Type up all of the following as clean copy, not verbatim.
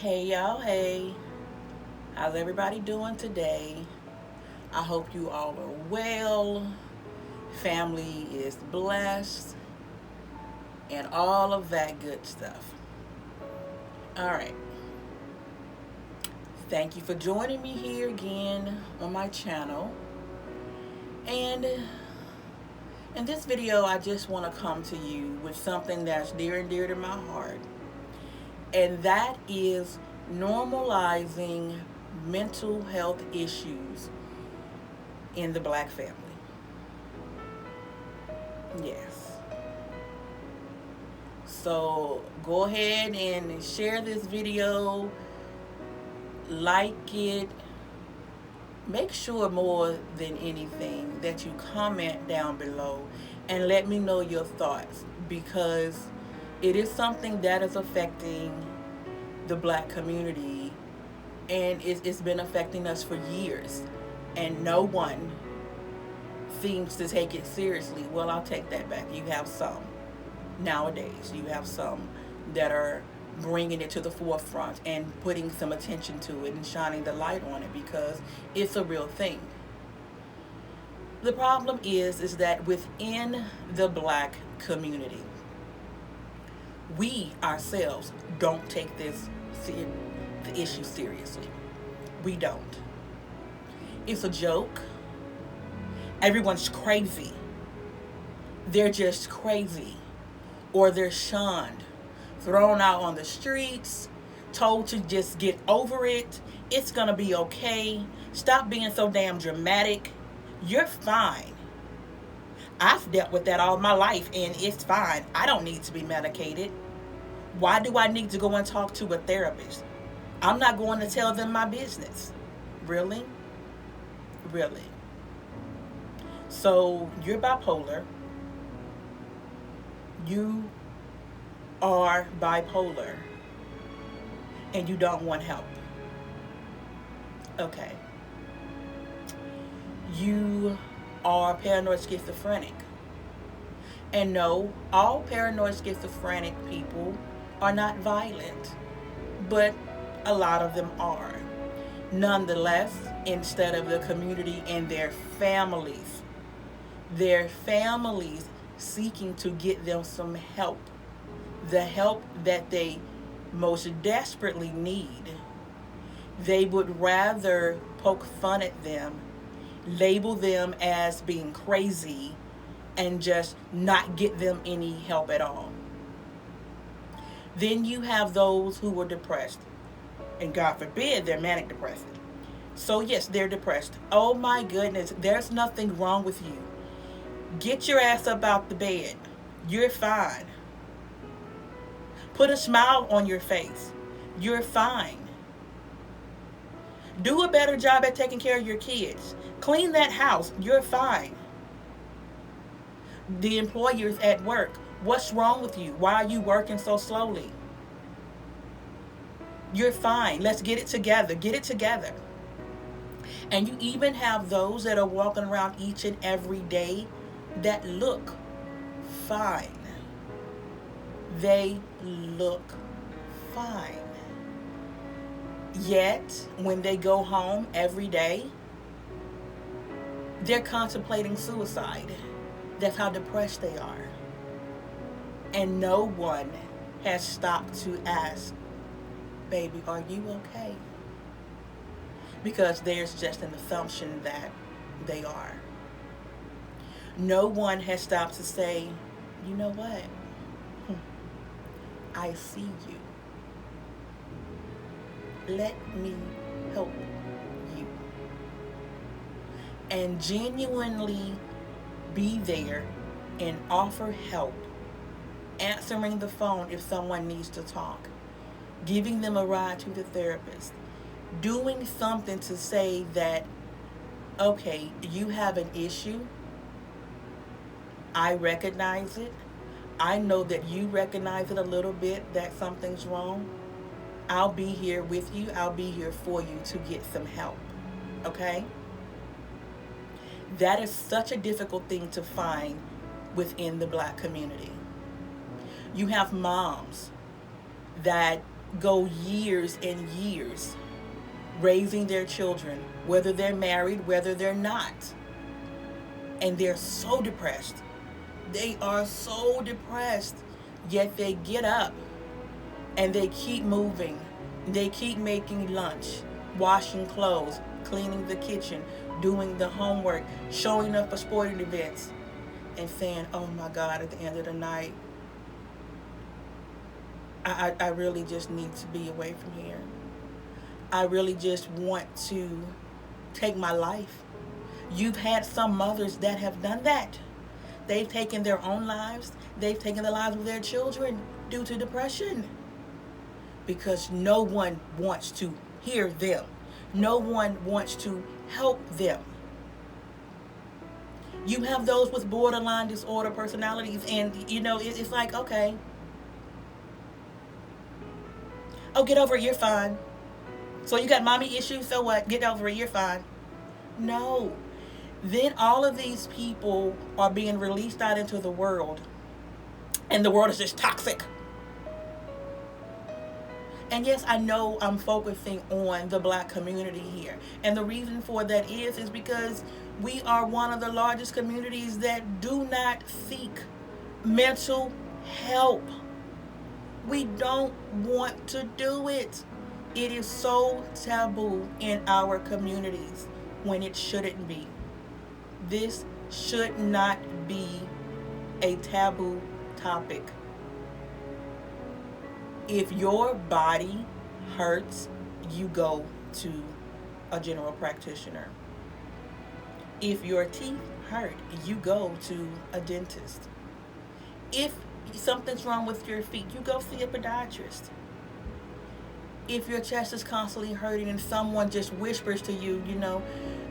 Hey y'all, hey. How's everybody doing today? I hope you all are well. Family is blessed and all of that good stuff. All right. Thank you for joining me here again on my channel. And in this video, I just want to come to you with something that's dear and dear to my heart. And that is normalizing mental health issues in the Black family. Yes. So go ahead and share this video, like it. Make sure more than anything that you comment down below and let me know your thoughts, because it is something that is affecting the Black community, and it's been affecting us for years, and no one seems to take it seriously. Well, I'll take that back. You have some nowadays. You have some that are bringing it to the forefront and putting some attention to it and shining the light on it because it's a real thing. The problem is that within the Black community, we ourselves don't take the issue seriously. We don't. It's a joke. Everyone's crazy. They're just crazy. Or they're shunned, thrown out on the streets, told to just get over it. It's going to be okay. Stop being so damn dramatic. You're fine. I've dealt with that all my life, and it's fine. I don't need to be medicated. Why do I need to go and talk to a therapist? I'm not going to tell them my business. Really? Really? So you're bipolar. You are bipolar. And you don't want help. Okay. You are paranoid schizophrenic. And no, all paranoid schizophrenic people are not violent, but a lot of them are. Nonetheless, instead of the community and their families seeking to get them some help, the help that they most desperately need, they would rather poke fun at them, label them as being crazy, and just not get them any help at all. Then you have those who are depressed, and God forbid they're manic depressive. So yes, they're depressed. Oh my goodness, there's nothing wrong with you. Get your ass up out the bed. You're fine. Put a smile on your face. You're fine. Do a better job at taking care of your kids. Clean that house. You're fine. The employers at work, what's wrong with you? Why are you working so slowly? You're fine. Let's get it together. Get it together. And you even have those that are walking around each and every day that look fine. They look fine. Yet, when they go home every day, they're contemplating suicide. That's how depressed they are. And no one has stopped to ask, baby, are you okay? Because there's just an assumption that they are. No one has stopped to say, you know what? I see you. Let me help you. And genuinely be there and offer help. Answering the phone if someone needs to talk. Giving them a ride to the therapist. Doing something to say that, okay, you have an issue. I recognize it. I know that you recognize it a little bit, that something's wrong. I'll be here with you. I'll be here for you to get some help. Okay? That is such a difficult thing to find within the Black community. You have moms that go years and years raising their children, whether they're married, whether they're not. And they're so depressed. They are so depressed. Yet they get up and they keep moving. They keep making lunch, washing clothes, cleaning the kitchen, doing the homework, showing up for sporting events, and saying, oh my God, at the end of the night, I really just need to be away from here. I really just want to take my life. You've had some mothers that have done that. They've taken their own lives. They've taken the lives of their children due to depression. Because no one wants to hear them. No one wants to help them. You have those with borderline disorder personalities, and it's like, okay, oh, get over it, you're fine. So you got mommy issues, so what? Get over it, you're fine. No. Then all of these people are being released out into the world, and the world is just toxic. And yes, I know I'm focusing on the Black community here. And the reason for that is because we are one of the largest communities that do not seek mental help. We don't want to do it. It is so taboo in our communities when it shouldn't be. This should not be a taboo topic. If your body hurts, you go to a general practitioner. If your teeth hurt, you go to a dentist. If something's wrong with your feet, you go see a podiatrist. If your chest is constantly hurting and someone just whispers to you,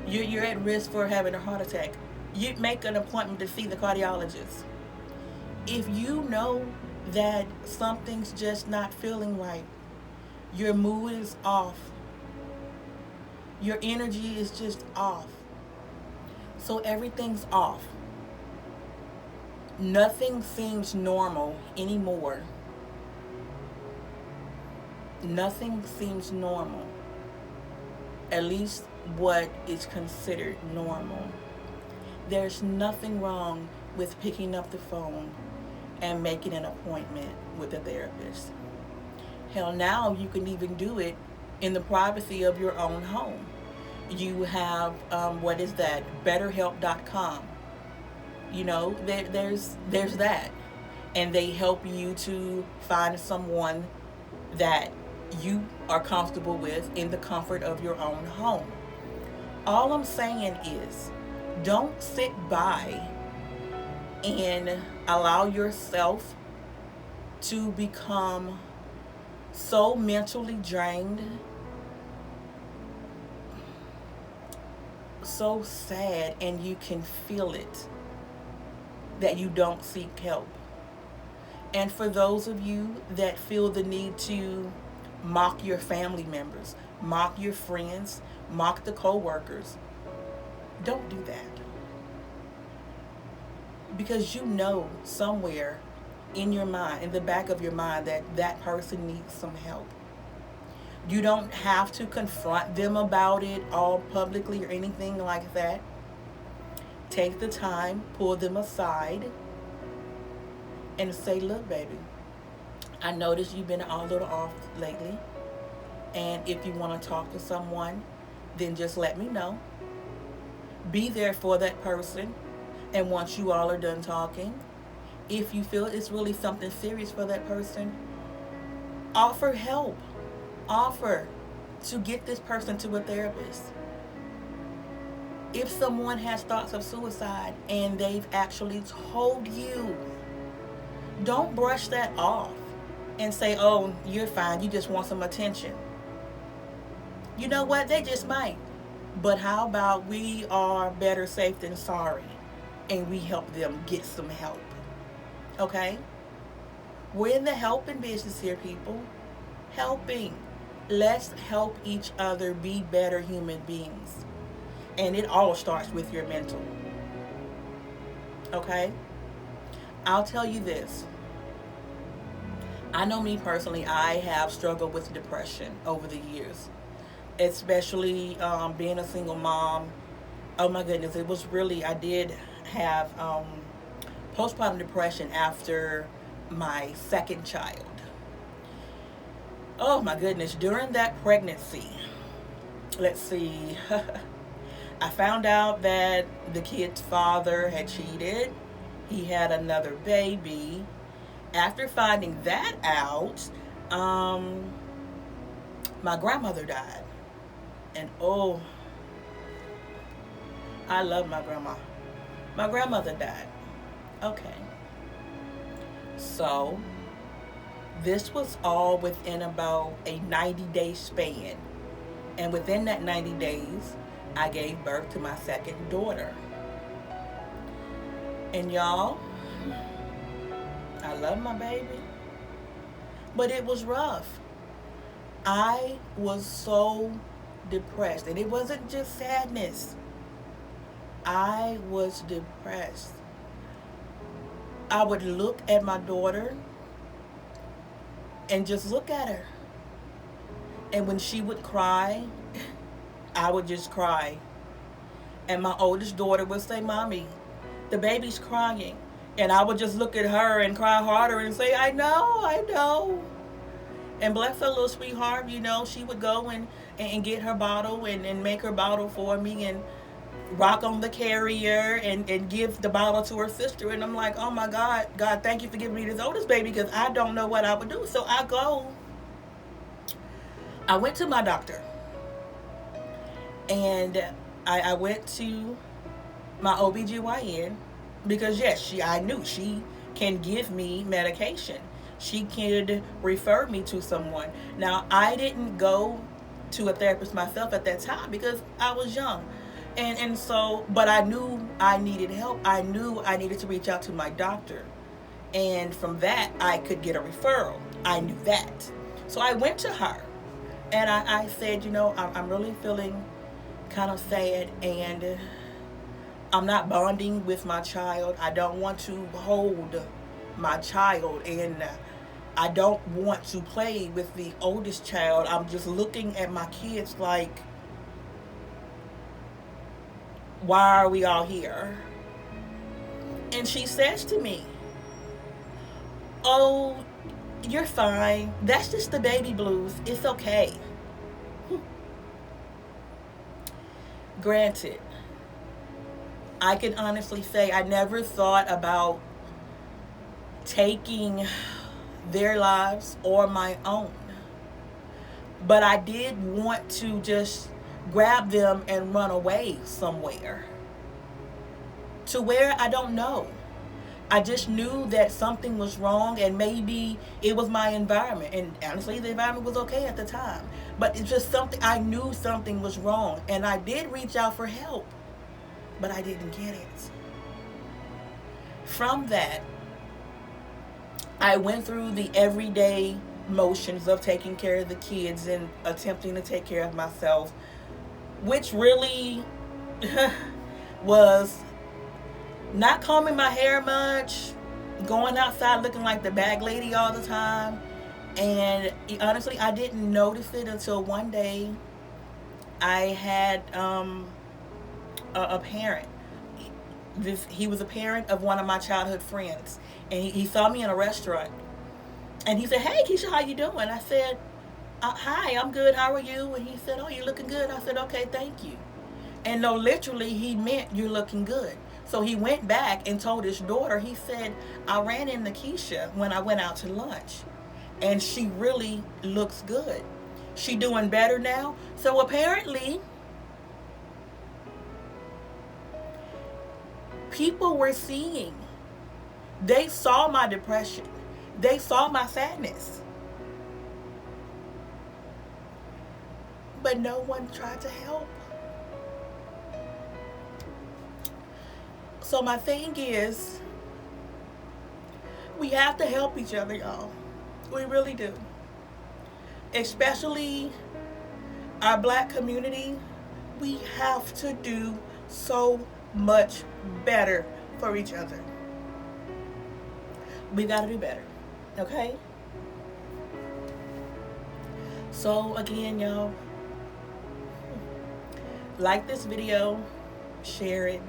you're at risk for having a heart attack, you make an appointment to see the cardiologist. If you know that something's just not feeling right, your mood is off, your energy is just off, so everything's off. Nothing seems normal anymore. Nothing seems normal. At least what is considered normal. There's nothing wrong with picking up the phone and making an appointment with a therapist. Hell, now you can even do it in the privacy of your own home. You have, BetterHelp.com. There's that. And they help you to find someone that you are comfortable with in the comfort of your own home. All I'm saying is, don't sit by and allow yourself to become so mentally drained, so sad, and you can feel it, that you don't seek help. And for those of you that feel the need to mock your family members, mock your friends, mock the co-workers, don't do that. Because somewhere in your mind, in the back of your mind, that person needs some help. You don't have to confront them about it all publicly or anything like that. Take the time, pull them aside, and say, look, baby, I noticed you've been a little off lately, and if you want to talk to someone, then just let me know. Be there for that person, and once you all are done talking, if you feel it's really something serious for that person, offer help. Offer to get this person to a therapist. If someone has thoughts of suicide and they've actually told you, don't brush that off and say, oh, you're fine, you just want some attention. You know what? They just might. But how about we are better safe than sorry, and we help them get some help? Okay? We're in the helping business here, people. Helping. Let's help each other be better human beings. And it all starts with your mental. Okay? I'll tell you this. I know me personally, I have struggled with depression over the years, especially being a single mom. Oh my goodness, it was really, I did have postpartum depression after my second child. Oh my goodness, during that pregnancy, let's see, I found out that the kid's father had cheated. He had another baby. After finding that out, um, my grandmother died. And oh, I love my grandma. My grandmother died. Okay. So, this was all within about a 90-day span. And within that 90 days, I gave birth to my second daughter. And y'all, I love my baby, but it was rough. I was so depressed, and it wasn't just sadness. I was depressed. I would look at my daughter and just look at her. And when she would cry, I would just cry. And my oldest daughter would say, "Mommy, the baby's crying." And I would just look at her and cry harder and say, "I know, I know." And bless her little sweetheart, she would go and get her bottle and make her bottle for me and rock on the carrier and give the bottle to her sister. And I'm like, oh my God, God, thank you for giving me this oldest baby, because I don't know what I would do. So I went to my doctor, and I went to my OBGYN because yes, I knew she can give me medication. She could refer me to someone. Now, I didn't go to a therapist myself at that time because I was young. And so, but I knew I needed help. I knew I needed to reach out to my doctor. And from that, I could get a referral. I knew that. So I went to her and I said, I'm really feeling kind of sad, and I'm not bonding with my child. I don't want to hold my child, and I don't want to play with the oldest child. I'm just looking at my kids like, why are we all here? And she says to me, "Oh, you're fine. That's just the baby blues. It's okay." Granted, I can honestly say I never thought about taking their lives or my own. But I did want to just grab them and run away somewhere. To where, I don't know. I just knew that something was wrong, and maybe it was my environment. And honestly, the environment was okay at the time. But it's just something, I knew something was wrong. And I did reach out for help, but I didn't get it. From that, I went through the everyday motions of taking care of the kids and attempting to take care of myself, which really was not combing my hair much, going outside looking like the bag lady all the time. And honestly, I didn't notice it until one day I had a parent. He was a parent of one of my childhood friends, and he saw me in a restaurant, and he said, "Hey, Keisha, how you doing?" I said, "Hi, I'm good. How are you?" And he said, "Oh, you're looking good." I said, "Okay, thank you." And no, literally, he meant you're looking good. So he went back and told his daughter, he said, "I ran into Keisha when I went out to lunch, and she really looks good. She doing better now." So apparently, people were seeing. They saw my depression. They saw my sadness. But no one tried to help. So my thing is, we have to help each other, y'all. We really do. Especially our Black community. We have to do so much better for each other. We got to do better, okay? So again, y'all, like this video, share it.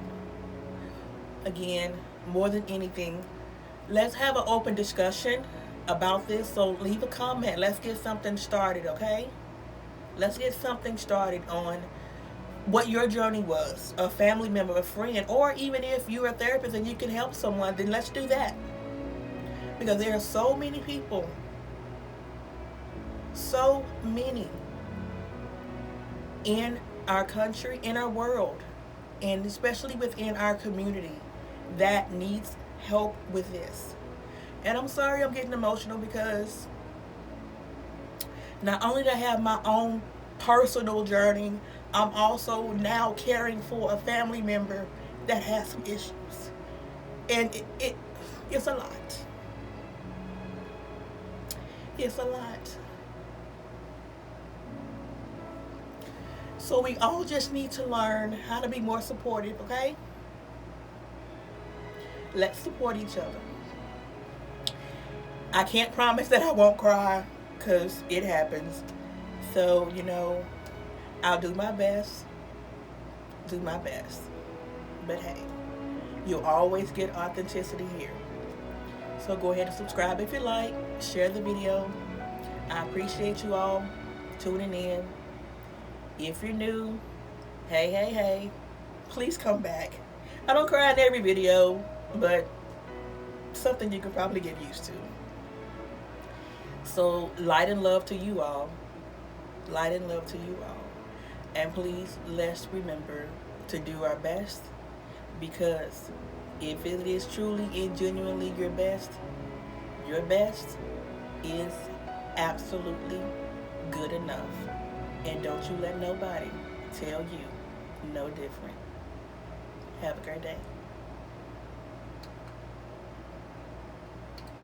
Again, more than anything, let's have an open discussion about this. So leave a comment. Let's get something started, okay? Let's get something started on what your journey was. A family member, a friend, or even if you're a therapist and you can help someone, then let's do that. Because there are so many people, so many in our country, in our world, and especially within our community that needs help with this. And I'm sorry I'm getting emotional because not only do I have my own personal journey, I'm also now caring for a family member that has some issues. And it's a lot. It's a lot. So we all just need to learn how to be more supportive, okay? Let's support each other. I can't promise that I won't cry because it happens. So, I'll do my best. Do my best. But hey, you'll always get authenticity here. So go ahead and subscribe if you like. Share the video. I appreciate you all tuning in. If you're new, hey, please come back. I don't cry in every video, but something you could probably get used to. So light and love to you all. Light and love to you all. And please, let's remember to do our best, because if it is truly and genuinely your best is absolutely good enough. And don't you let nobody tell you no different. Have a great day.